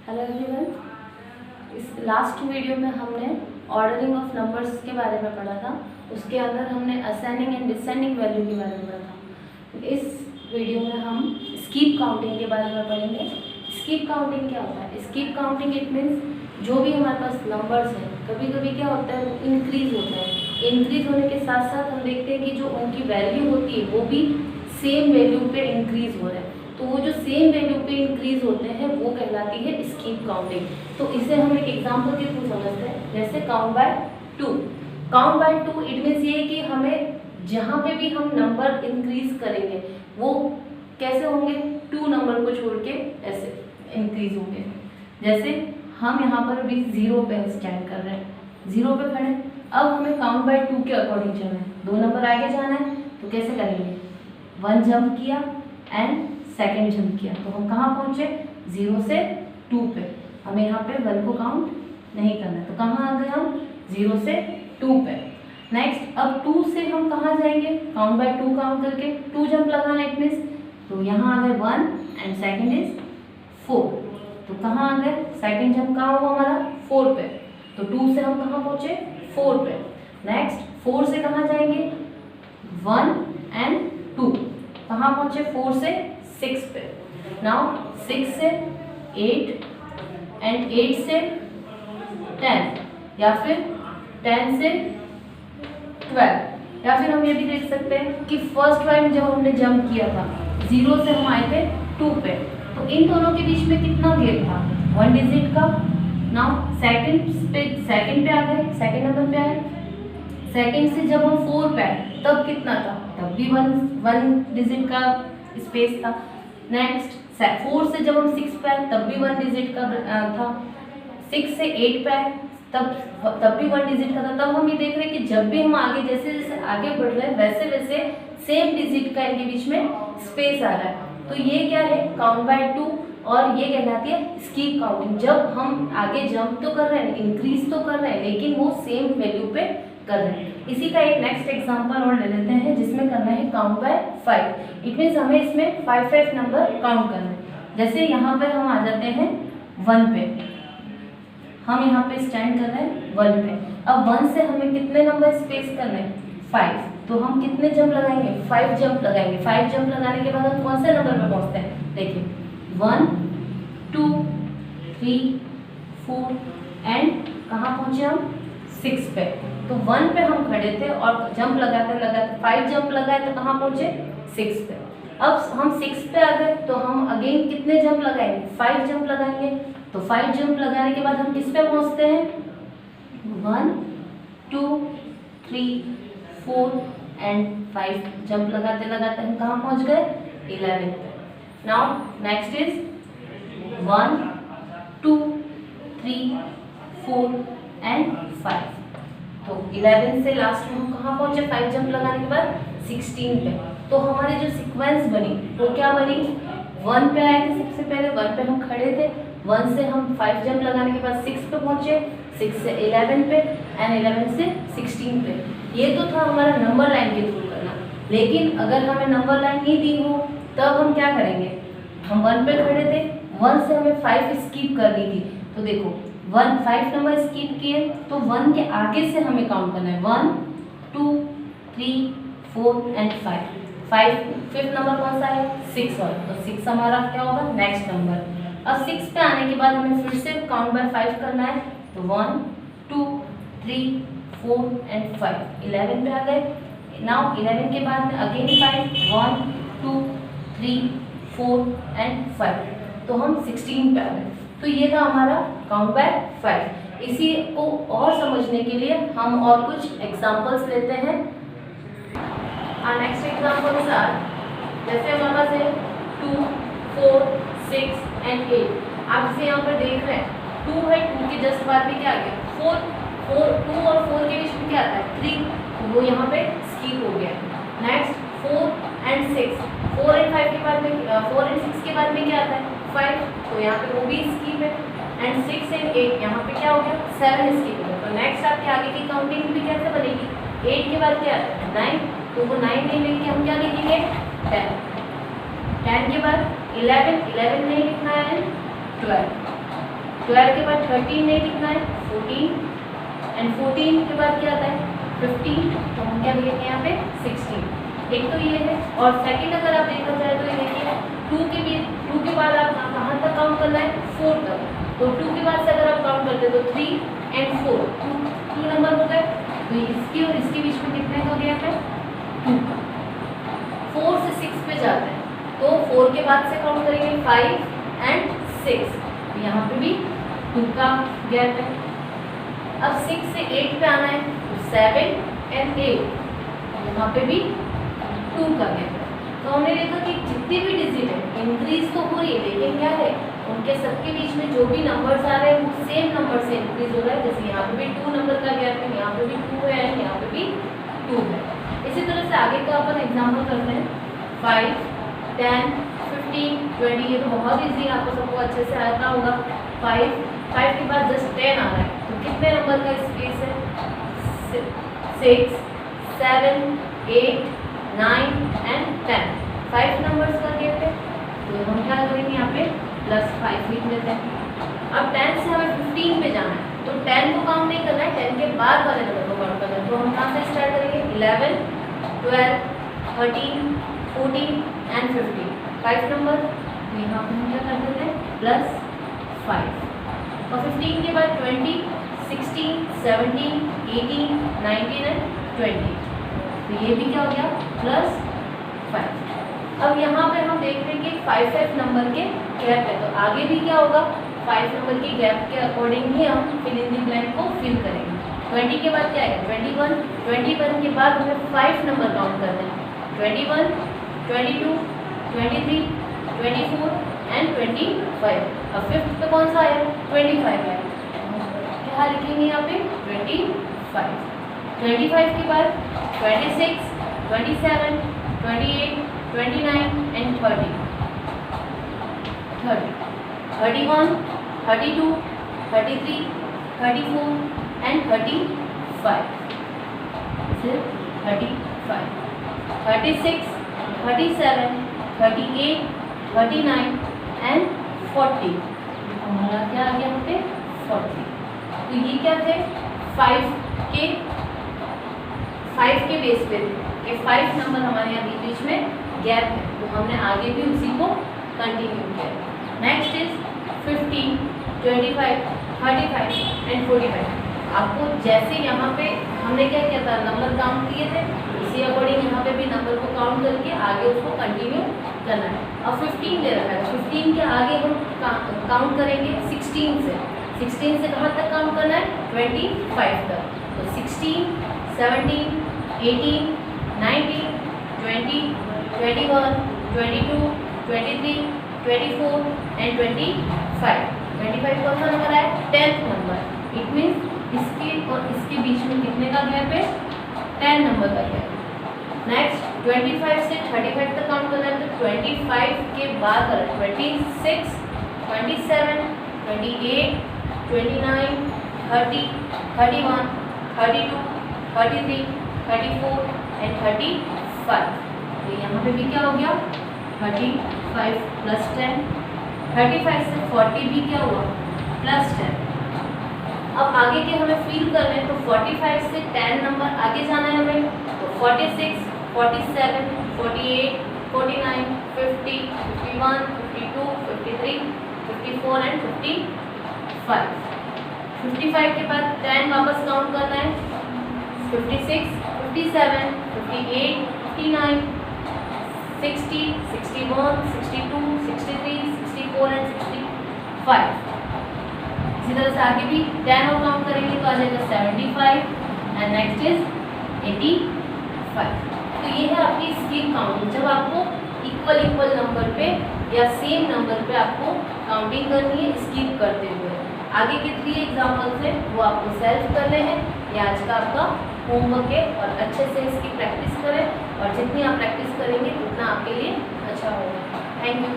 Hello everyone. इस last video में हमने ऑर्डरिंग ऑफ नंबर्स के बारे में पढ़ा था। उसके अंदर हमने असेंडिंग एंड डिसेंडिंग वैल्यू के बारे में पढ़ा था। इस वीडियो में हम स्कीप काउंटिंग के बारे में पढ़ेंगे। स्कीप काउंटिंग क्या होता है? स्कीप काउंटिंग इट मीन्स जो भी हमारे पास नंबर्स हैं, कभी कभी क्या होता है, वो इंक्रीज होता है। इंक्रीज होने के साथ साथ हम देखते हैं कि जो उनकी वैल्यू होती है वो भी सेम वैल्यू पे इंक्रीज हो रहा है। तो वो जो सेम वैल्यू पे इंक्रीज होते हैं वो कहलाती है स्कीप काउंटिंग। तो इसे हम एक एग्जांपल के थ्रू समझते हैं, जैसे count by two. Count by two it means ये कि हमें जहाँ पे भी हम नंबर इंक्रीज करेंगे वो कैसे होंगे, टू नंबर को छोड़ के ऐसे इंक्रीज होंगे। जैसे हम यहाँ पर अभी 0 पे स्टैंड कर रहे हैं, 0 पे खड़े। अब हमें काउंट बाय टू के अकॉर्डिंग चलना है, 2 नंबर आगे जाना है। तो कैसे करेंगे? 1 जंप किया एंड सेकेंड जंप किया, तो हम कहाँ पहुँचे? 0 से 2 पे। हमें यहाँ पे 1 को काउंट नहीं करना है, तो कहाँ आ गए हम? 0 से 2 पे। नेक्स्ट अब 2 से हम कहाँ जाएंगे? काउंट बाय 2 काउंट करके 2 जंप लगाना इट मीन्स, तो यहाँ आ गए 1 एंड सेकेंड इज 4। तो कहाँ आ गए? सेकेंड जंप कहाँ हुआ हमारा? 4 पे। तो 2 से हम कहाँ पहुँचे? 4 पे। नेक्स्ट 4 से कहाँ जाएंगे? 1 एंड 2। कहाँ पहुँचे? 4 से 6 पे। नाउ 6 से 8 एंड 8 से 10, या फिर 10 से 12, या फिर हम ये भी देख सकते हैं कि फर्स्ट टाइम जब हमने जंप किया था 0 से हम आए थे 2 पे, तो इन दोनों के बीच में कितना गैप था? 1 डिजिट का। नाउ सेकंड पे आ गए, सेकंड नंबर पे आए। सेकंड से जब हम 4 पे आए तब कितना था? तब भी 1 डिजिट का स्पेस था। नेक्स्ट 4 से जब हम 6 पे आए तब भी 1 डिजिट का था। 6 से 8 पे आए तब भी 1 डिजिट का था। तब हम ये देख रहे हैं कि जब भी हम आगे जैसे जैसे आगे बढ़ रहे हैं वैसे वैसे सेम डिजिट का इनके बीच में स्पेस आ रहा है। तो ये क्या है? काउंट बाय टू, और ये कहलाती है स्कीप काउंटिंग। जब हम आगे जंप तो कर रहे हैं, इंक्रीज तो कर रहे हैं, लेकिन वो सेम वैल्यू पे कर रहे हैं। इसी का एक नेक्स्ट एग्जांपल और ले लेते हैं, जिसमें करना है काउंट बाय 5। इट मीन्स हमें इसमें 5 नंबर काउंट करना है। जैसे यहाँ पे हम आ जाते हैं 1 पे, हम यहाँ पे स्टैंड कर रहे हैं 1 पे। अब 1 से हमें कितने नंबर स्पेस करने हैं? 5। तो हम कितने जंप लगाएंगे? 5 जंप लगाएंगे। 5 जंप लगाने के बाद हम कौन से नंबर पे पहुँचते हैं? देखिए 1 2 3 4 एंड कहाँ पहुँचे हम? 6 पे। तो 1 पे हम खड़े थे और जंप लगाते लगाते 5 जंप लगाए तो कहाँ पहुँचे? 6 पे। अब हम 6 पे आ गए तो हम अगेन कितने जंप लगाएंगे? 5 जंप लगाएंगे। तो 5 जंप लगाने के बाद हम किस पे पहुँचते हैं? 1 2 3 4 एंड 5 जंप लगाते लगाते हम कहाँ पहुँच गए? 11 पे। Now next is 1 2 3 4 and 5। तो 11 से लास्ट में हम कहाँ पहुँचे? 5 जंप लगाने के बाद 16 पे। तो हमारी जो सीक्वेंस बनी वो क्या बनी? 1 पे आए थे सबसे पहले, 1 पे हम खड़े थे। 1 से हम 5 जंप लगाने के बाद 6 पे पहुँचे, 6 से 11 पे एंड 11 से 16 पे। ये तो था हमारा नंबर लाइन के थ्रू करना। लेकिन अगर हमें नंबर लाइन नहीं दी हो तब हम क्या करेंगे? हम 1 पे खड़े थे, 1 से हमें 5 स्कीप करनी थी। तो देखो 5 नंबर स्कीप किए तो 1 के आगे से हमें काउंट करना है। 1 2 3 4 एंड 5। 5th नंबर कौन सा है? 6 और, तो 6 हमारा क्या होगा? Next number. अब 6 पे आने के बाद हमें फिर से काउंट बाय 5 करना है। तो 1 2 3 4 एंड 5, 11 पे आ गए। नाउ 11 के बाद अगेन 5, 1 2 3 4 एंड 5, तो हम 16 पे आ गए। तो ये था हमारा काउंट बाय 5। इसी को और समझने के लिए हम और कुछ एग्जांपल्स लेते हैं। नेक्स्ट एग्जांपल्स आर, जैसे हमारे पास है 2 4 6 एंड 8। आप इसे यहाँ पर देख रहे हैं 2 है, 2 के जस्ट बाद में क्या आ गया? 2 और 4 के बीच में क्या आता है? 3, तो वो यहाँ पे स्कीप हो गया। नेक्स्ट 4 एंड 6, 4 एंड 5 के बाद में 4 एंड 6 के बाद में क्या आता है? 5, तो यहाँ पे वो भी स्कीप है। एंड 6 एंड 8 यहाँ पे क्या हो गया? 7 स्कीप हो गया। तो नेक्स्ट आपके आगे की काउंटिंग भी कैसे बनेगी? 8 के बाद क्या आता है? 9, तो वो 9 नहीं लिख के हम क्या लिखेंगे? 10। 10 के बाद 11 नहीं लिखना है, 12। 12 के बाद 13 नहीं लिखना है, 14 एंड 14 के बाद क्या आता है 15, तो हम क्या लिखेंगे यहाँ पे 16। एक तो ये है, और सेकंड अगर आप देखा जाए तो ये देखिए 2 के बाद आप कहाँ तक काउंट करना है 4 तक, तो 2 के बाद से अगर आप काउंट करते तो 3 एंड 4 2 नंबर हो गए, तो इसकी और इसके बीच में कितने का गैप है 2 का। 4 से 6 पे जाते हैं तो 4 के बाद से काउंट करेंगे 5 एंड 6, यहाँ पे भी 2 का गैप है। अब 6 से 8 पे आना है तो 7 एंड 8, यहाँ पे भी 2 का गैप है। तो हमने देखा कि जितनी भी डिजिट है इंक्रीज तो हो रही है, लेकिन क्या है उनके सबके बीच में जो भी नंबर्स आ रहे हैं वो सेम नंबर से इंक्रीज हो रहा है। जैसे यहाँ पे भी 2 नंबर का गैप है, यहाँ पे भी 2 है एंड यहाँ पे भी 2 है। इसी तरह से आगे का अपन एग्जाम्पल करते हैं 5, 10, 15, 20। ये तो बहुत ईजी है, आपको सबको अच्छे से आता होगा। 5 के बाद जस्ट 10 आ रहा है, तो कितने नंबर का स्पेस है 6, 7, 8, 9 एंड 10, 5 नंबर्स का गैप है, तो हम क्या करेंगे यहाँ पे +5 लिख देते हैं। अब 10 से हमें 15 पे जाना है, तो 10 को काउंट नहीं करना है, 10 के बाद वाले नंबर को काउंट करना है। तो हम कहाँ से स्टार्ट करेंगे 11, 12, 13, 14 एंड 15, 5 नंबर, तो यहाँ पर हम क्या कर देते हैं +5। और 15 के बाद 20, 16, 17, 18, 19 एंड 20, तो ये भी क्या हो गया +5। अब यहाँ पे हम देख रहे हैं कि 5 नंबर के गैप है, तो आगे भी क्या होगा 5 नंबर के गैप के अकॉर्डिंग ही हम फिल इन द ब्लैंक को फिल करेंगे। 20 के बाद क्या है 21 के बाद हमें 5 नंबर काउंट करते हैं 21, 22, 23, 24 एंड 25। अब 5th पे कौन सा आया 25 है, क्या लिखेंगे यहाँ पे 25। 25 के बाद 26, 27, 28, 29 एंड 30, 31, 32, 33, 34 एंड 35, 35, 36, 37, 38, 39 एंड 40, हमारा क्या आ गया यहाँ पे 40। तो ये क्या थे 5 के बेस पे थे, 5 नंबर हमारे यहाँ बीच में गैप है, तो हमने आगे भी उसी को कंटिन्यू किया। Next is 15, 25, 35 and 45। आपको जैसे यहाँ पे हमने क्या किया था नंबर काउंट किए थे, इसी अकॉर्डिंग यहाँ पे भी नंबर को काउंट करके आगे उसको कंटिन्यू करना है। अब 15 दे रखा है, 15 के आगे हम काउंट करेंगे 16 से। 16 से कहाँ तक काउंट करना है 25 तक, तो 16, 17, 18, 19, 20, 21, 22, 23, 24 एंड 25। 25 कौन सा नंबर है 10th नंबर। इट मीन्स इसके और इसके बीच में कितने का गैप है 10 नंबर का गैप। नेक्स्ट 25 से 35 तक काउंट करना है, तो 25 के बाद 26, 27, 28, 29, 30, 31, 32, 33, 34 एंड 35। तो यहाँ पे भी क्या हो गया 35 प्लस 10। 35 से 40 भी क्या हुआ +10। अब आगे के हमें फील करना है, तो 45 से 10 नंबर आगे जाना है हमें, तो 46, 47, 48, 49, 50, 51, 52, 53, 54 एंड 55। 55 के बाद 10 वापस काउंट करना है, 56, 57, 58, 59, 60, 61, 62, 63, 64 एंड 65। इसी तरह से आगे भी 10 और काउंट करेंगे तो आ जाएगा 75 एंड नेक्स्ट इज 85। तो ये है आपकी स्किप काउंटिंग, जब आपको इक्वल नंबर पे या सेम नंबर पे आपको काउंटिंग करनी है स्किप करते हुए। आगे के 3 एग्जाम्पल्स हैं वो आपको सेल्फ करने हैं, ये आज का आपका होमवर्क है, और अच्छे से इसकी प्रैक्टिस करें, और जितनी आप प्रैक्टिस करेंगे उतना आपके लिए अच्छा होगा। Thank you.